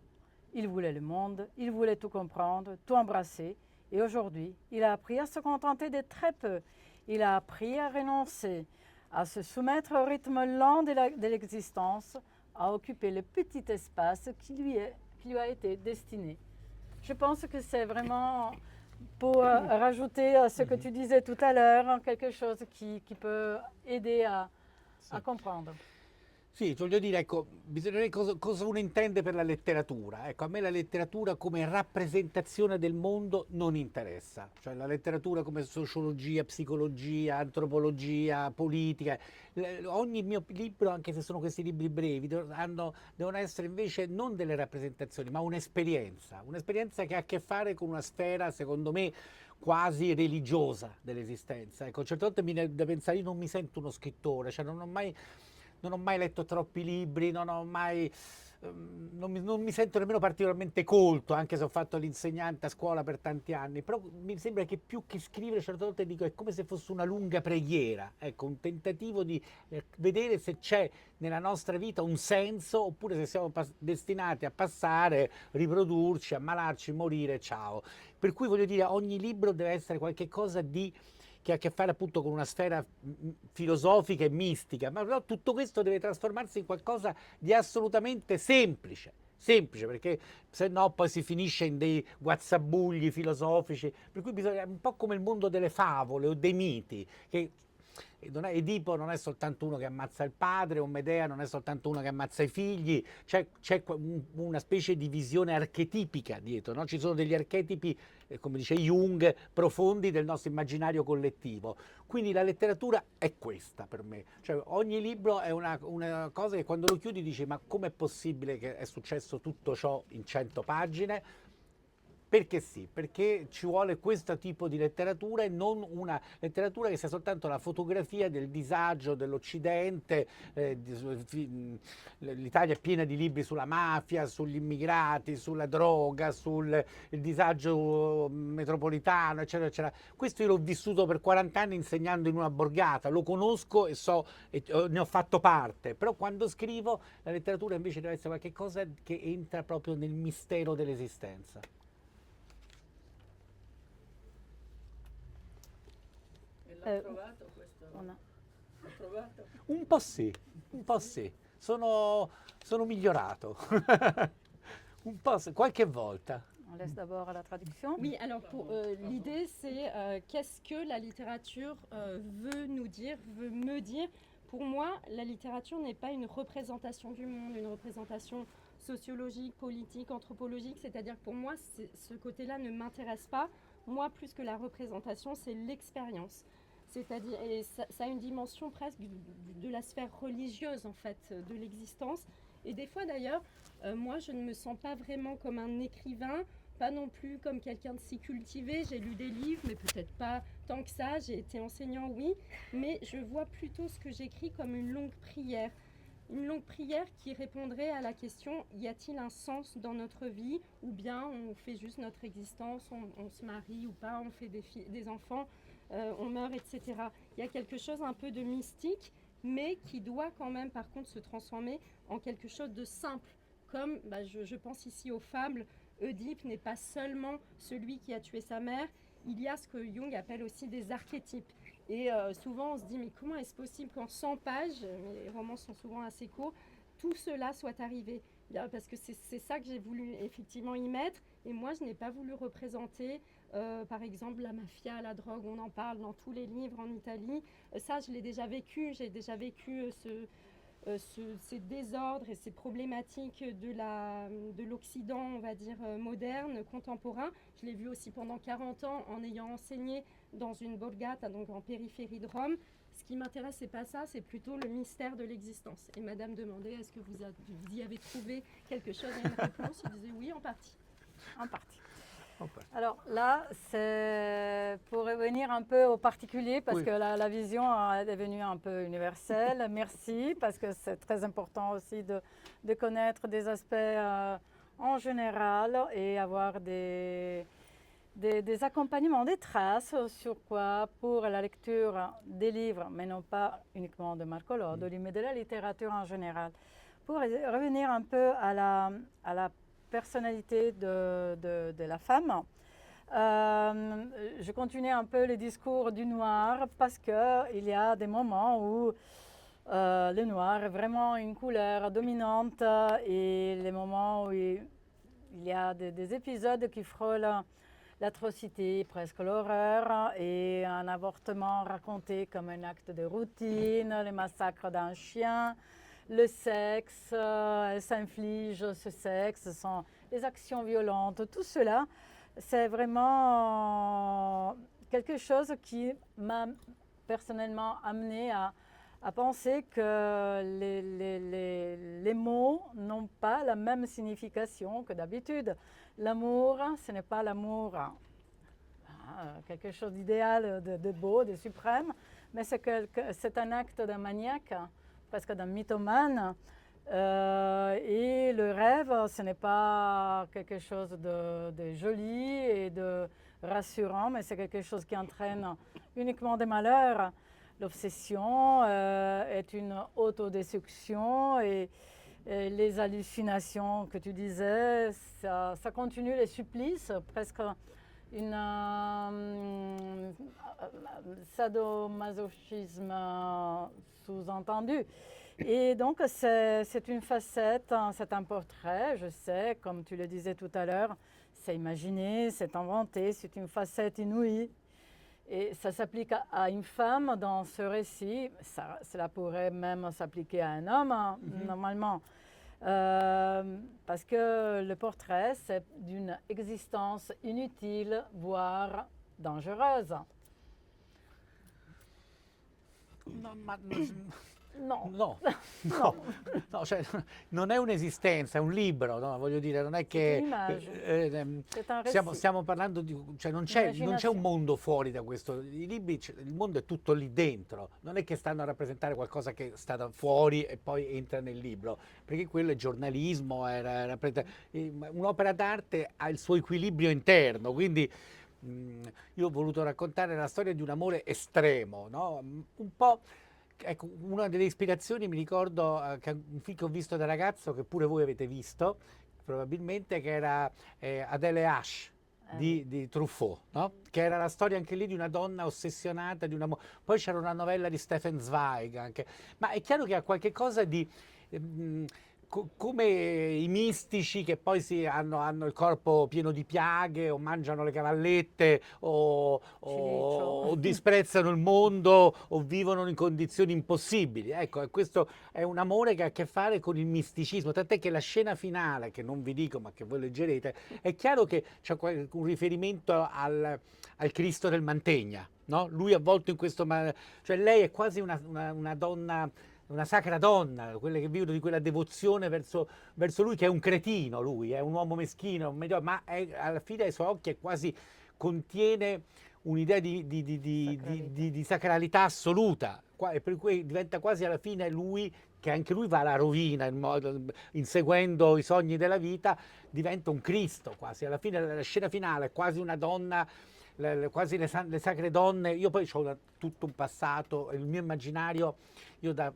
Il voulait le monde, il voulait tout comprendre, tout embrasser, et aujourd'hui, il a appris à se contenter de très peu. Il a appris à renoncer, à se soumettre au rythme lent de l'existence, à occuper le petit espace qui lui a été destiné. Je pense que c'est vraiment, pour rajouter à ce que tu disais tout à l'heure, quelque chose qui peut aider à comprendre. Sì, voglio dire, ecco, bisogna vedere cosa uno intende per la letteratura. Ecco, a me la letteratura come rappresentazione del mondo non interessa. Cioè la letteratura come sociologia, psicologia, antropologia, politica. Ogni mio libro, anche se sono questi libri brevi, devono essere invece non delle rappresentazioni, ma un'esperienza. Un'esperienza che ha a che fare con una sfera, secondo me, quasi religiosa dell'esistenza. Ecco, certe volte mi viene da pensare, io non mi sento uno scrittore, cioè non ho mai letto troppi libri, non mi sento nemmeno particolarmente colto, anche se ho fatto l'insegnante a scuola per tanti anni, però mi sembra che più che scrivere certe volte dico è come se fosse una lunga preghiera, ecco, un tentativo di vedere se c'è nella nostra vita un senso oppure se siamo destinati a passare, riprodurci, ammalarci, morire, ciao. Per cui voglio dire, ogni libro deve essere qualche cosa che ha a che fare appunto con una sfera filosofica e mistica, ma però tutto questo deve trasformarsi in qualcosa di assolutamente semplice, perché se no poi si finisce in dei guazzabuglii filosofici, per cui bisogna, un po' come il mondo delle favole o dei miti, che Edipo non è soltanto uno che ammazza il padre, o Medea non è soltanto uno che ammazza i figli, c'è una specie di visione archetipica dietro, no? Ci sono degli archetipi, come dice Jung, profondi del nostro immaginario collettivo. Quindi la letteratura è questa per me, cioè ogni libro è una cosa che quando lo chiudi dici ma com'è possibile che è successo tutto ciò in 100 pagine? Perché sì, perché ci vuole questo tipo di letteratura e non una letteratura che sia soltanto la fotografia del disagio dell'Occidente. L'Italia è piena di libri sulla mafia, sugli immigrati, sulla droga, sul disagio metropolitano, eccetera, eccetera. Questo io l'ho vissuto per 40 anni insegnando in una borgata, lo conosco e ne ho fatto parte, però quando scrivo la letteratura invece deve essere qualcosa che entra proprio nel mistero dell'esistenza. L'ha trovato questo? L'ha trovato? Un po' sì, sono migliorato, un po' sì, qualche volta. On laisse d'abord la traduction. Oui, alors l'idée c'est qu'est-ce que la littérature veut nous dire, veut me dire. Pour moi, la littérature n'est pas une représentation du monde, une représentation sociologique, politique, anthropologique. C'est-à-dire que pour moi, ce côté-là ne m'intéresse pas. Moi, plus que la représentation, c'est l'expérience. C'est-à-dire, et ça a une dimension presque de la sphère religieuse en fait, de l'existence. Et des fois d'ailleurs, moi je ne me sens pas vraiment comme un écrivain, pas non plus comme quelqu'un de si cultivé. J'ai lu des livres, mais peut-être pas tant que ça. J'ai été enseignant, oui, mais je vois plutôt ce que j'écris comme une longue prière. Une longue prière qui répondrait à la question, y a-t-il un sens dans notre vie? Ou bien on fait juste notre existence, on se marie ou pas, on fait des enfants, on meurt, etc. Il y a quelque chose un peu de mystique, mais qui doit quand même par contre se transformer en quelque chose de simple. Comme je pense ici aux fables, Oedipe n'est pas seulement celui qui a tué sa mère, il y a ce que Jung appelle aussi des archétypes. Et souvent on se dit mais comment est-ce possible qu'en 100 pages, les romans sont souvent assez courts, tout cela soit arrivé? Bien, parce que c'est ça que j'ai voulu effectivement y mettre, et moi je n'ai pas voulu représenter par exemple la mafia, la drogue, on en parle dans tous les livres en Italie, ça je l'ai déjà vécu, j'ai déjà vécu ces désordres et ces problématiques de l'Occident, on va dire, moderne, contemporain. Je l'ai vu aussi pendant 40 ans en ayant enseigné dans une borgata, donc en périphérie de Rome. Ce qui m'intéresse, c'est pas ça, c'est plutôt le mystère de l'existence. Et madame demandait, est-ce que vous y avez trouvé quelque chose? Et une réponse, il disait oui, en partie. En partie. Alors là, c'est pour revenir un peu au particulier, parce Oui. que la vision est devenue un peu universelle. Merci, parce que c'est très important aussi de connaître des aspects en général et avoir des accompagnements, des traces sur quoi, pour la lecture des livres, mais non pas uniquement de Marco Lodoli, mais de la littérature en général. Pour revenir un peu à la personnalité de la femme, je continue un peu le discours du noir parce qu'il y a des moments où le noir est vraiment une couleur dominante et les moments où il y a des épisodes qui frôlent l'atrocité, presque l'horreur, et un avortement raconté comme un acte de routine, le massacre d'un chien, le sexe, elle s'inflige ce sexe, ce sont les actions violentes, tout cela, c'est vraiment quelque chose qui m'a personnellement amené à penser que les mots n'ont pas la même signification que d'habitude. L'amour, ce n'est pas l'amour, quelque chose d'idéal, de beau, de suprême, mais c'est un acte d'un maniaque, presque d'un mythomane. Et le rêve, ce n'est pas quelque chose de joli et de rassurant, mais c'est quelque chose qui entraîne uniquement des malheurs. L'obsession est une autodestruction et les hallucinations que tu disais, ça continue les supplices, presque une sadomasochisme sous-entendu. Et donc c'est une facette, c'est un portrait, je sais, comme tu le disais tout à l'heure, c'est imaginé, c'est inventé, c'est une facette inouïe. Et ça s'applique à une femme dans ce récit, cela pourrait même s'appliquer à un homme, normalement. Parce que le portrait, c'est d'une existence inutile, voire dangereuse. No, No. no, cioè, non è un'esistenza, è un libro, no? Voglio dire, non è che C'est un récit. stiamo parlando di, cioè non c'è un mondo fuori da questo, i libri, il mondo è tutto lì dentro, non è che stanno a rappresentare qualcosa che sta da fuori e poi entra nel libro, perché quello è giornalismo, un'opera d'arte ha il suo equilibrio interno, quindi io ho voluto raccontare la storia di un amore estremo, no? Un po'. Ecco, una delle ispirazioni mi ricordo che un film che ho visto da ragazzo, che pure voi avete visto, probabilmente, che era Adele H di Truffaut, no? Che era la storia anche lì di una donna ossessionata, poi c'era una novella di Stefan Zweig anche, ma è chiaro che ha qualche cosa di... come i mistici che poi hanno il corpo pieno di piaghe o mangiano le cavallette o disprezzano il mondo o vivono in condizioni impossibili. Ecco, questo è un amore che ha a che fare con il misticismo, tant'è che la scena finale, che non vi dico ma che voi leggerete, è chiaro che c'è un riferimento al Cristo del Mantegna, no? Lui avvolto in questo... cioè lei è quasi una donna... una sacra donna, quelle che vivono di quella devozione verso lui, che è un cretino, lui è un uomo meschino, ma alla fine ai suoi occhi contiene un'idea di sacralità assoluta, e per cui diventa quasi alla fine lui, che anche lui va alla rovina inseguendo i sogni della vita, diventa un Cristo quasi, alla fine la scena finale è quasi una donna, quasi le sacre donne. Io poi ho tutto un passato, il mio immaginario, io da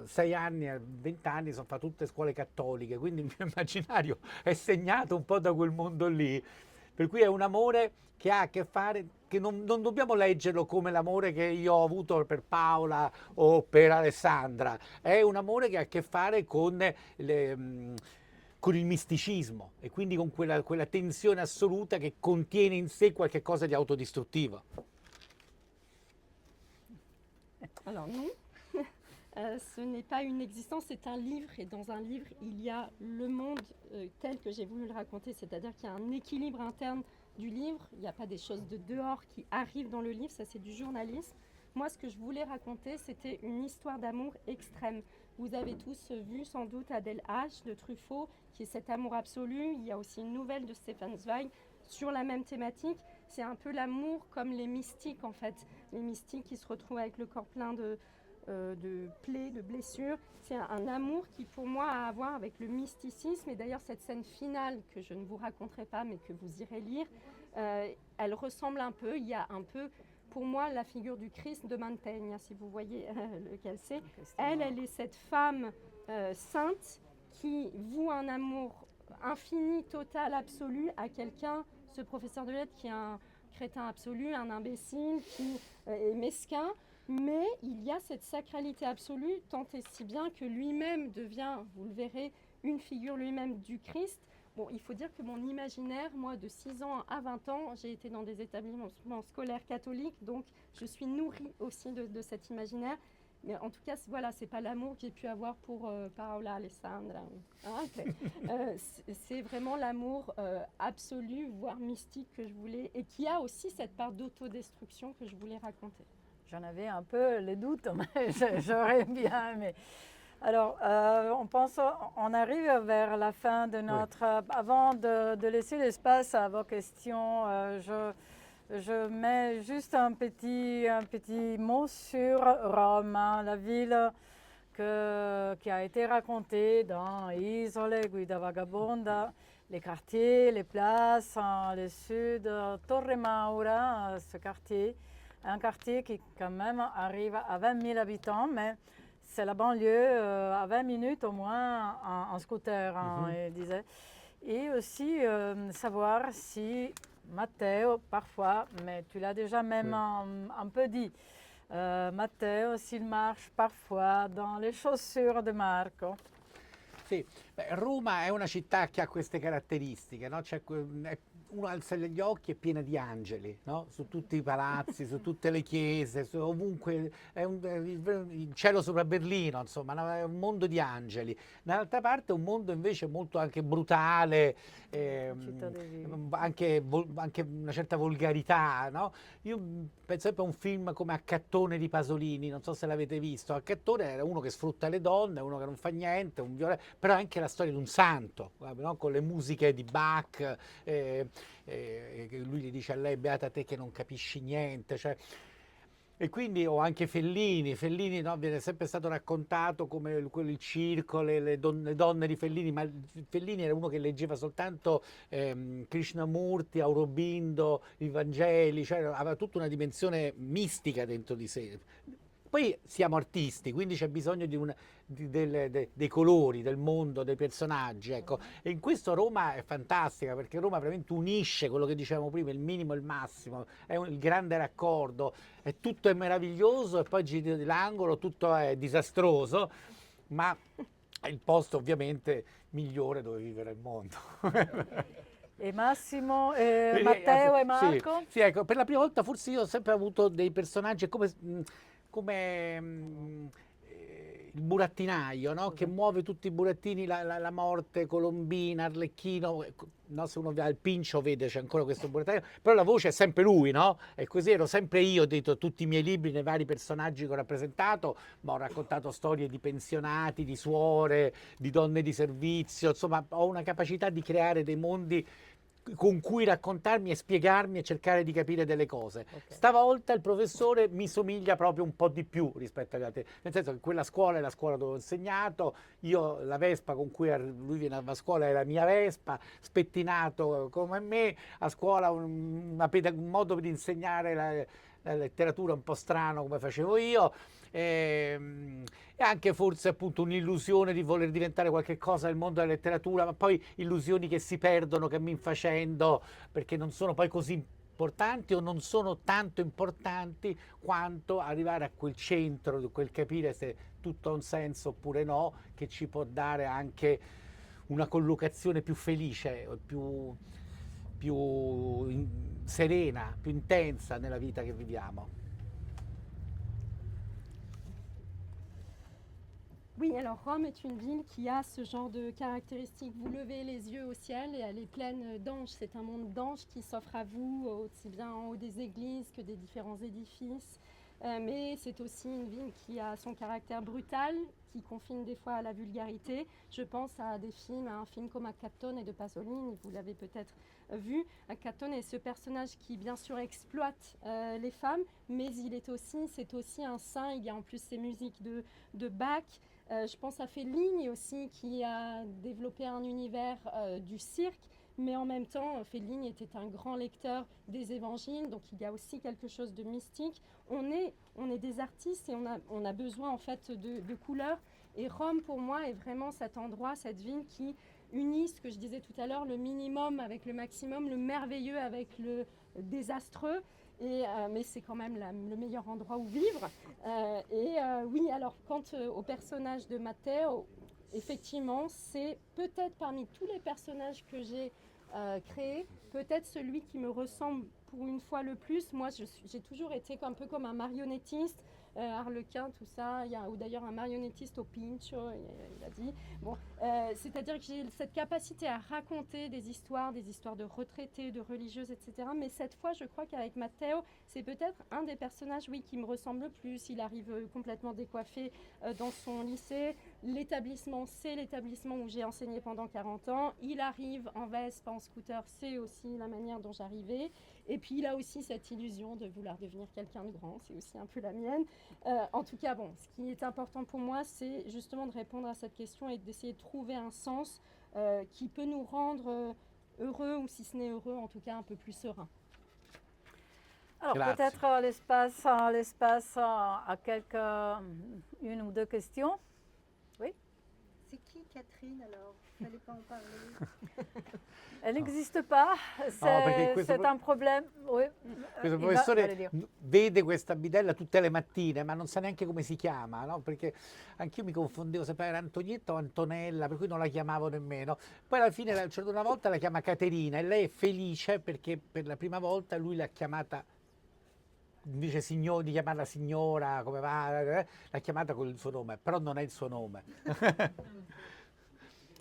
6 anni a 20 anni sono fatto tutte scuole cattoliche, quindi il mio immaginario è segnato un po' da quel mondo lì, per cui è un amore che ha a che fare, che non dobbiamo leggerlo come l'amore che io ho avuto per Paola o per Alessandra, è un amore che ha a che fare con il misticismo e quindi con quella tensione assoluta che contiene in sé qualche cosa di autodistruttivo. Alors non, ce n'est pas une existence, c'est un livre, et dans un livre, il y a le monde tel que j'ai voulu le raconter, c'est-à-dire qu'il y a un équilibre interne du livre, il n'y a pas des choses de dehors qui arrivent dans le livre, ça c'est du journalisme. Moi, ce que je voulais raconter, c'était une histoire d'amour extrême. Vous avez tous vu sans doute Adele H de Truffaut, qui est cet amour absolu. Il y a aussi une nouvelle de Stefan Zweig, sur la même thématique. C'est un peu l'amour comme les mystiques en fait. Les mystiques qui se retrouvent avec le corps plein de plaies, de blessures. C'est un amour qui pour moi a à voir avec le mysticisme. Et d'ailleurs cette scène finale que je ne vous raconterai pas mais que vous irez lire, elle ressemble un peu, il y a un peu pour moi la figure du Christ de Mantegna, si vous voyez lequel c'est. Elle est cette femme sainte qui voue un amour infini, total, absolu à quelqu'un, ce professeur de lettres qui est un crétin absolu, un imbécile, qui est mesquin, mais il y a cette sacralité absolue, tant et si bien que lui-même devient, vous le verrez, une figure lui-même du Christ. Bon, il faut dire que mon imaginaire, moi, de 6 ans à 20 ans, j'ai été dans des établissements scolaires catholiques, donc je suis nourrie aussi de cet imaginaire. Mais en tout cas, voilà, c'est pas l'amour que j'ai pu avoir pour Paola Alessandra. Hein, c'est vraiment l'amour absolu, voire mystique que je voulais, et qui a aussi cette part d'autodestruction que je voulais raconter. J'en avais un peu les doutes, mais j'aurais bien aimé. Alors, on arrive vers la fin de notre... Avant de laisser l'espace à vos questions, je mets juste un petit mot sur Rome, hein, la ville qui a été racontée dans Isole, Guida Vagabonda, les quartiers, les places, le sud, Torre Maura, ce quartier, un quartier qui quand même arrive à 20 000 habitants, mais c'est la banlieue à 20 minutes au moins en scooter, hein, il disait. Et aussi savoir si Matteo, parfois, mais tu l'as déjà même un peu dit, Matteo s'il marche parfois dans le chaussures de Marco. Sì, beh, Roma è una città che ha queste caratteristiche, no? Uno alza gli occhi è piena di angeli, no? Su tutti i palazzi, su tutte le chiese, ovunque, il cielo sopra Berlino, insomma, no? È un mondo di angeli. Dall'altra parte è un mondo invece molto anche brutale, anche una certa volgarità, no? Io penso sempre a un film come Accattone di Pasolini, non so se l'avete visto. Accattone era uno che sfrutta le donne, uno che non fa niente, però anche la storia di un santo, no? Con le musiche di Bach, lui gli dice a lei beata te che non capisci niente, cioè, e quindi ho anche Fellini, no? Viene sempre stato raccontato come il circo, le donne di Fellini, ma Fellini era uno che leggeva soltanto Krishnamurti, Aurobindo, i Vangeli, cioè aveva tutta una dimensione mistica dentro di sé. Poi siamo artisti, quindi c'è bisogno dei colori, del mondo, dei personaggi, ecco. E in questo Roma è fantastica, perché Roma veramente unisce quello che dicevamo prima, il minimo e il massimo, il grande raccordo, tutto è meraviglioso e poi giri dell'angolo, tutto è disastroso, ma è il posto ovviamente migliore dove vivere al mondo. E Massimo, Matteo e Marco? Sì, ecco, per la prima volta forse io ho sempre avuto dei personaggi come il burattinaio, no? Che muove tutti i burattini, la morte, Colombina, Arlecchino, no? Se uno va al Pincio vede c'è ancora questo burattinaio, però la voce è sempre lui, no? E così ero sempre io dentro tutti i miei libri, nei vari personaggi che ho rappresentato, ma ho raccontato storie di pensionati, di suore, di donne di servizio, insomma ho una capacità di creare dei mondi con cui raccontarmi e spiegarmi e cercare di capire delle cose. Okay. Stavolta il professore mi somiglia proprio un po' di più rispetto agli altri, nel senso che quella scuola è la scuola dove ho insegnato, io la Vespa con cui lui viene a scuola è la mia Vespa, spettinato come me, a scuola un modo di insegnare la letteratura un po' strano come facevo io, e anche forse appunto un'illusione di voler diventare qualche cosa nel mondo della letteratura, ma poi illusioni che si perdono cammin facendo, perché non sono poi così importanti o non sono tanto importanti quanto arrivare a quel centro, quel capire se tutto ha un senso oppure no, che ci può dare anche una collocazione più felice, più serena, più intensa nella vita che viviamo. Oui, alors Rome est une ville qui a ce genre de caractéristiques. Vous levez les yeux au ciel et elle est pleine d'anges. C'est un monde d'anges qui s'offre à vous, aussi bien en haut des églises que des différents édifices. mais c'est aussi une ville qui a son caractère brutal, qui confine des fois à la vulgarité. Je pense à des films, à un film comme Accattone de Pasolini, vous l'avez peut-être vu. Accattone est ce personnage qui bien sûr exploite les femmes, mais c'est aussi un saint. Il y a en plus ces musiques de Bach. Je pense à Fellini aussi, qui a développé un univers du cirque, mais en même temps, Fellini était un grand lecteur des évangiles, donc il y a aussi quelque chose de mystique. On est des artistes et on a besoin en fait de couleurs. Et Rome, pour moi, est vraiment cet endroit, cette ville qui unit ce que je disais tout à l'heure, le minimum avec le maximum, le merveilleux avec le désastreux. Mais c'est quand même le meilleur endroit où vivre. Oui, alors quant au personnage de Matteo, effectivement, c'est peut-être parmi tous les personnages que j'ai créés, peut-être celui qui me ressemble pour une fois le plus. Moi, j'ai toujours été un peu comme un marionnettiste, Harlequin, tout ça, ou d'ailleurs un marionnettiste au Pincho, il a dit. Bon, c'est-à-dire que j'ai cette capacité à raconter des histoires de retraités, de religieuses, etc. Mais cette fois, je crois qu'avec Matteo, c'est peut-être un des personnages, oui, qui me ressemble le plus. Il arrive complètement décoiffé dans son lycée. L'établissement, c'est l'établissement où j'ai enseigné pendant 40 ans. Il arrive en veste, en scooter, c'est aussi la manière dont j'arrivais. Et puis il a aussi cette illusion de vouloir devenir quelqu'un de grand, c'est aussi un peu la mienne. En tout cas, bon, ce qui est important pour moi, c'est justement de répondre à cette question et d'essayer de trouver un sens qui peut nous rendre heureux, ou si ce n'est heureux, en tout cas un peu plus serein. Alors Grazie. peut-être l'espace à une ou deux questions. C'est qui Catherine alors? Il ne fallait pas en parler. Elle n'existe pas, perché questo c'est un problème. Oui. Questo il va- professore voglio dire. vede questa bidella tutte le mattine, ma non sa neanche come si chiama, no? Perché anch'io mi confondevo se era Antonietta o Antonella, per cui non la chiamavo nemmeno. Poi alla fine, una volta la chiama Caterina e lei è felice perché per la prima volta lui l'ha chiamata, invece di chiamarla signora, come va, l'ha chiamata con il suo nome, però non è il suo nome.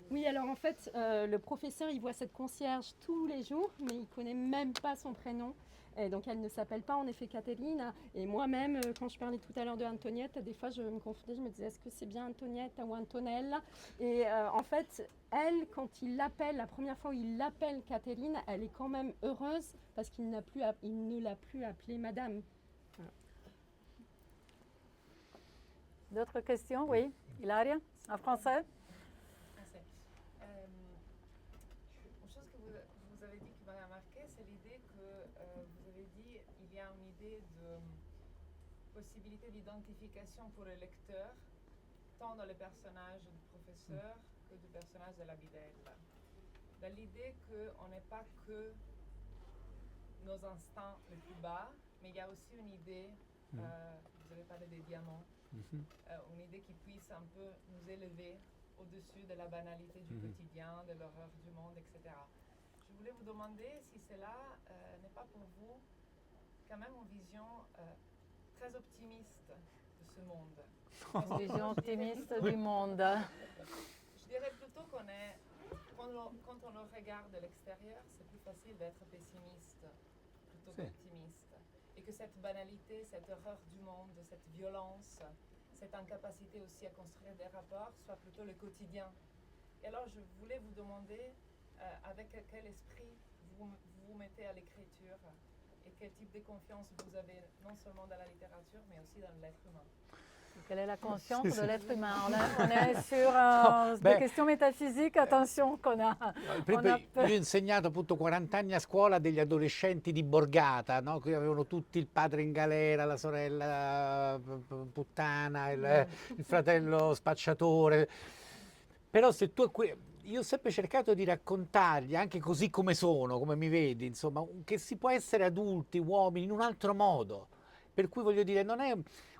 Oui, alors en fait, le professeur, il voit cette concierge tous les jours, mais il ne connaît même pas son prénom. Et donc elle ne s'appelle pas en effet Caterina. Et moi-même, quand je parlais tout à l'heure de Antoniette, des fois je me confondais, je me disais est-ce que c'est bien Antoniette ou Antonella? Et en fait, elle, quand il l'appelle, la première fois où il l'appelle Caterina, elle est quand même heureuse parce qu'il ne l'a plus appelée madame. Voilà. D'autres questions? Oui. Hilaria, en français? Une chose que vous avez dit qui m'a marqué, c'est l'idée que vous avez dit il y a une idée de possibilité d'identification pour le lecteur, tant dans les personnages du professeur que du personnage de la bidella. Dans l'idée qu'on n'est pas que nos instincts les plus bas, mais il y a aussi une idée, vous avez parlé des diamants, une idée qui puisse un peu nous élever au-dessus de la banalité du quotidien, de l'horreur du monde, etc. Je voulais vous demander si cela n'est pas pour vous quand même une vision très optimiste de ce monde. Vision optimiste du monde. Je dirais plutôt quand on le regarde de l'extérieur, c'est plus facile d'être pessimiste plutôt qu'optimiste. Et que cette banalité, cette horreur du monde, cette violence, cette incapacité aussi à construire des rapports soit plutôt le quotidien. Et alors je voulais vous demander avec quel esprit vous vous mettez à l'écriture et quel type de confiance vous avez non seulement dans la littérature mais aussi dans l'être humain. Quelle est la conscience de l'être humain? On est sur des questions métafisiques, attention qu'on a... Io ho insegnato appunto 40 anni a scuola degli adolescenti di borgata, no? Che avevano tutti il padre in galera, la sorella puttana, il fratello spacciatore. Però se tu... Io ho sempre cercato di raccontargli, anche così come sono, come mi vedi, insomma, che si può essere adulti, uomini, in un altro modo. Per cui voglio dire, non è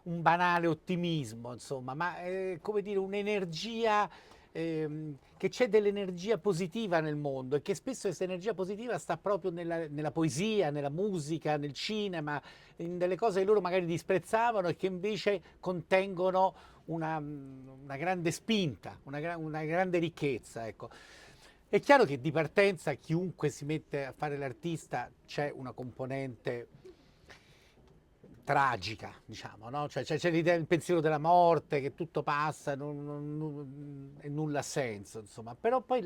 un banale ottimismo, insomma, ma è come dire un'energia, che c'è dell'energia positiva nel mondo e che spesso questa energia positiva sta proprio nella poesia, nella musica, nel cinema, in delle cose che loro magari disprezzavano e che invece contengono una grande spinta, una grande ricchezza, ecco. È chiaro che di partenza chiunque si mette a fare l'artista c'è una componente tragica, diciamo, no? Cioè c'è l'idea, il pensiero della morte, che tutto passa e nulla ha senso, insomma. Però poi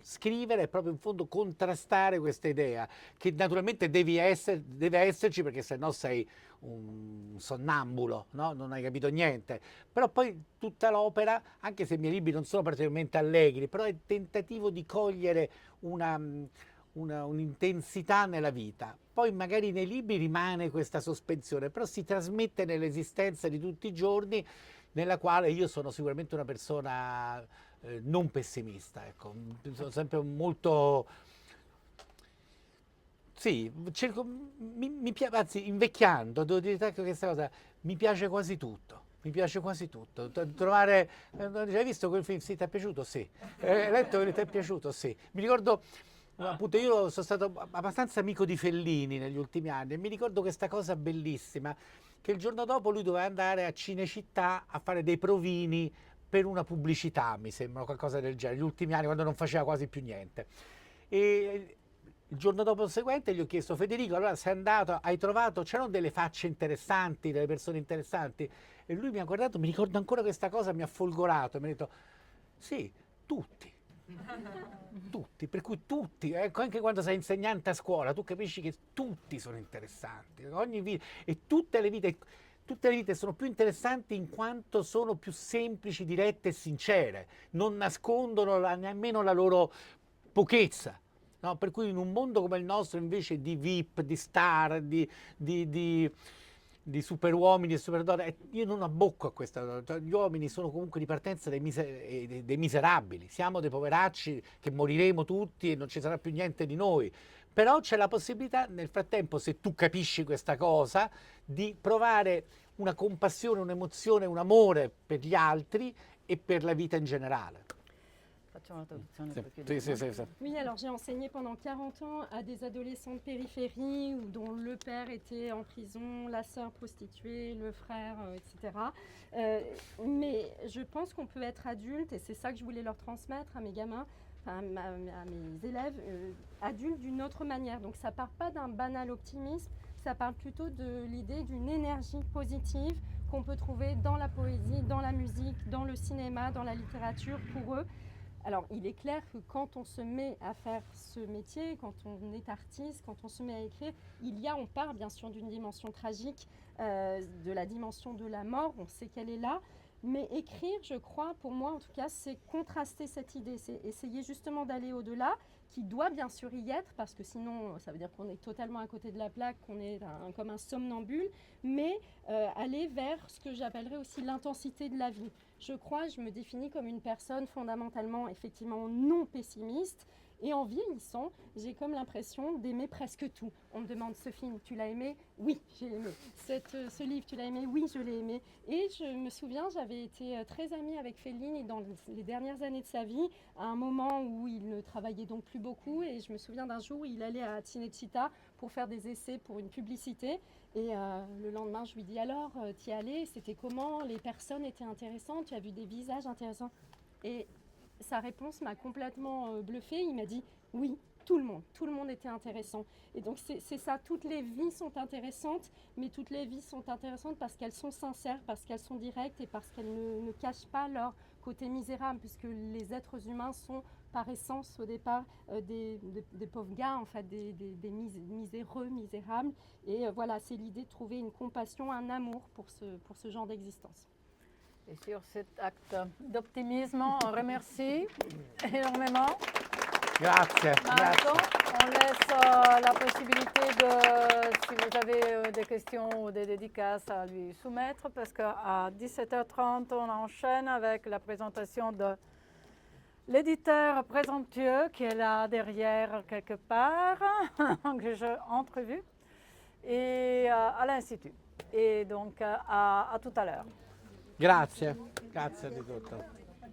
scrivere è proprio in fondo contrastare questa idea, che naturalmente deve esserci perché sennò sei un sonnambulo, no? Non hai capito niente. Però poi tutta l'opera, anche se i miei libri non sono particolarmente allegri, però è il tentativo di cogliere un'intensità nella vita. Poi magari nei libri rimane questa sospensione, però si trasmette nell'esistenza di tutti i giorni, nella quale io sono sicuramente una persona non pessimista, ecco. Sono sempre molto... Sì, anzi, invecchiando, devo dire che questa cosa, mi piace quasi tutto. Mi piace quasi tutto. Trovare... hai visto quel film? Sì, ti è piaciuto? Sì. Hai letto quello? Ti è piaciuto? Sì. Mi ricordo... Appunto, io sono stato abbastanza amico di Fellini negli ultimi anni e mi ricordo questa cosa bellissima, che il giorno dopo lui doveva andare a Cinecittà a fare dei provini per una pubblicità, mi sembra, qualcosa del genere, gli ultimi anni, quando non faceva quasi più niente. E il giorno dopo seguente gli ho chiesto: Federico, allora sei andato, hai trovato, c'erano delle facce interessanti, delle persone interessanti? E lui mi ha guardato, mi ricordo ancora questa cosa, mi ha folgorato e mi ha detto: sì, tutti. Tutti, per cui tutti, ecco, anche quando sei insegnante a scuola, tu capisci che tutti sono interessanti, e tutte le vite sono più interessanti in quanto sono più semplici, dirette e sincere, non nascondono nemmeno la loro pochezza. No? Per cui in un mondo come il nostro, invece di VIP, di star, di superuomini e superdonne, io non abbocco a questa. Gli uomini sono comunque di partenza dei miserabili, siamo dei poveracci che moriremo tutti e non ci sarà più niente di noi. Però c'è la possibilità nel frattempo, se tu capisci questa cosa, di provare una compassione, un'emozione, un amore per gli altri e per la vita in generale. Facciamo la traduzione Sì, perché sì. Oui, alors j'ai enseigné pendant 40 ans à des adolescents de périphérie dont le père était en prison, la sœur prostituée, le frère, etc. Mais je pense qu'on peut être adulte, et c'est ça que je voulais leur transmettre à mes gamins, enfin, à mes élèves, adultes d'une autre manière. Donc ça part pas d'un banal optimisme, ça parle plutôt de l'idée d'une énergie positive qu'on peut trouver dans la poésie, dans la musique, dans le cinéma, dans la littérature pour eux. Alors, il est clair que quand on se met à faire ce métier, quand on est artiste, quand on se met à écrire, on part bien sûr d'une dimension tragique, de la dimension de la mort, on sait qu'elle est là, mais écrire, je crois, pour moi en tout cas, c'est contraster cette idée, c'est essayer justement d'aller au-delà, qui doit bien sûr y être, parce que sinon ça veut dire qu'on est totalement à côté de la plaque, qu'on est comme un somnambule, mais aller vers ce que j'appellerais aussi l'intensité de la vie. Je crois, je me définis comme une personne fondamentalement, effectivement, non pessimiste. Et en vieillissant, j'ai comme l'impression d'aimer presque tout. On me demande: ce film, tu l'as aimé? Oui, j'ai aimé. Ce livre, tu l'as aimé? Oui, je l'ai aimé. Et je me souviens, j'avais été très amie avec Fellini dans les dernières années de sa vie, à un moment où il ne travaillait donc plus beaucoup. Et je me souviens d'un jour où il allait à Cinecittà pour faire des essais pour une publicité. Et le lendemain, je lui dis: alors, t'y es allé? C'était comment? Les personnes étaient intéressantes? Tu as vu des visages intéressants? Et sa réponse m'a complètement bluffée. Il m'a dit: oui, tout le monde était intéressant. Et donc c'est ça, toutes les vies sont intéressantes, mais toutes les vies sont intéressantes parce qu'elles sont sincères, parce qu'elles sont directes et parce qu'elles ne cachent pas leur côté misérable, puisque les êtres humains sont par essence au départ des pauvres gars, en fait, des miséreux, misérables. Et voilà, c'est l'idée de trouver une compassion, un amour pour ce genre d'existence. Et sur cet acte d'optimisme, on remercie énormément Grazie. Marco. On laisse la possibilité si vous avez des questions ou des dédicaces, à lui soumettre, parce qu'à 17h30, on enchaîne avec la présentation de l'éditeur présomptueux qui est là derrière quelque part, que j'ai entrevu, et à l'Institut. Et donc à tout à l'heure. Grazie di tutto.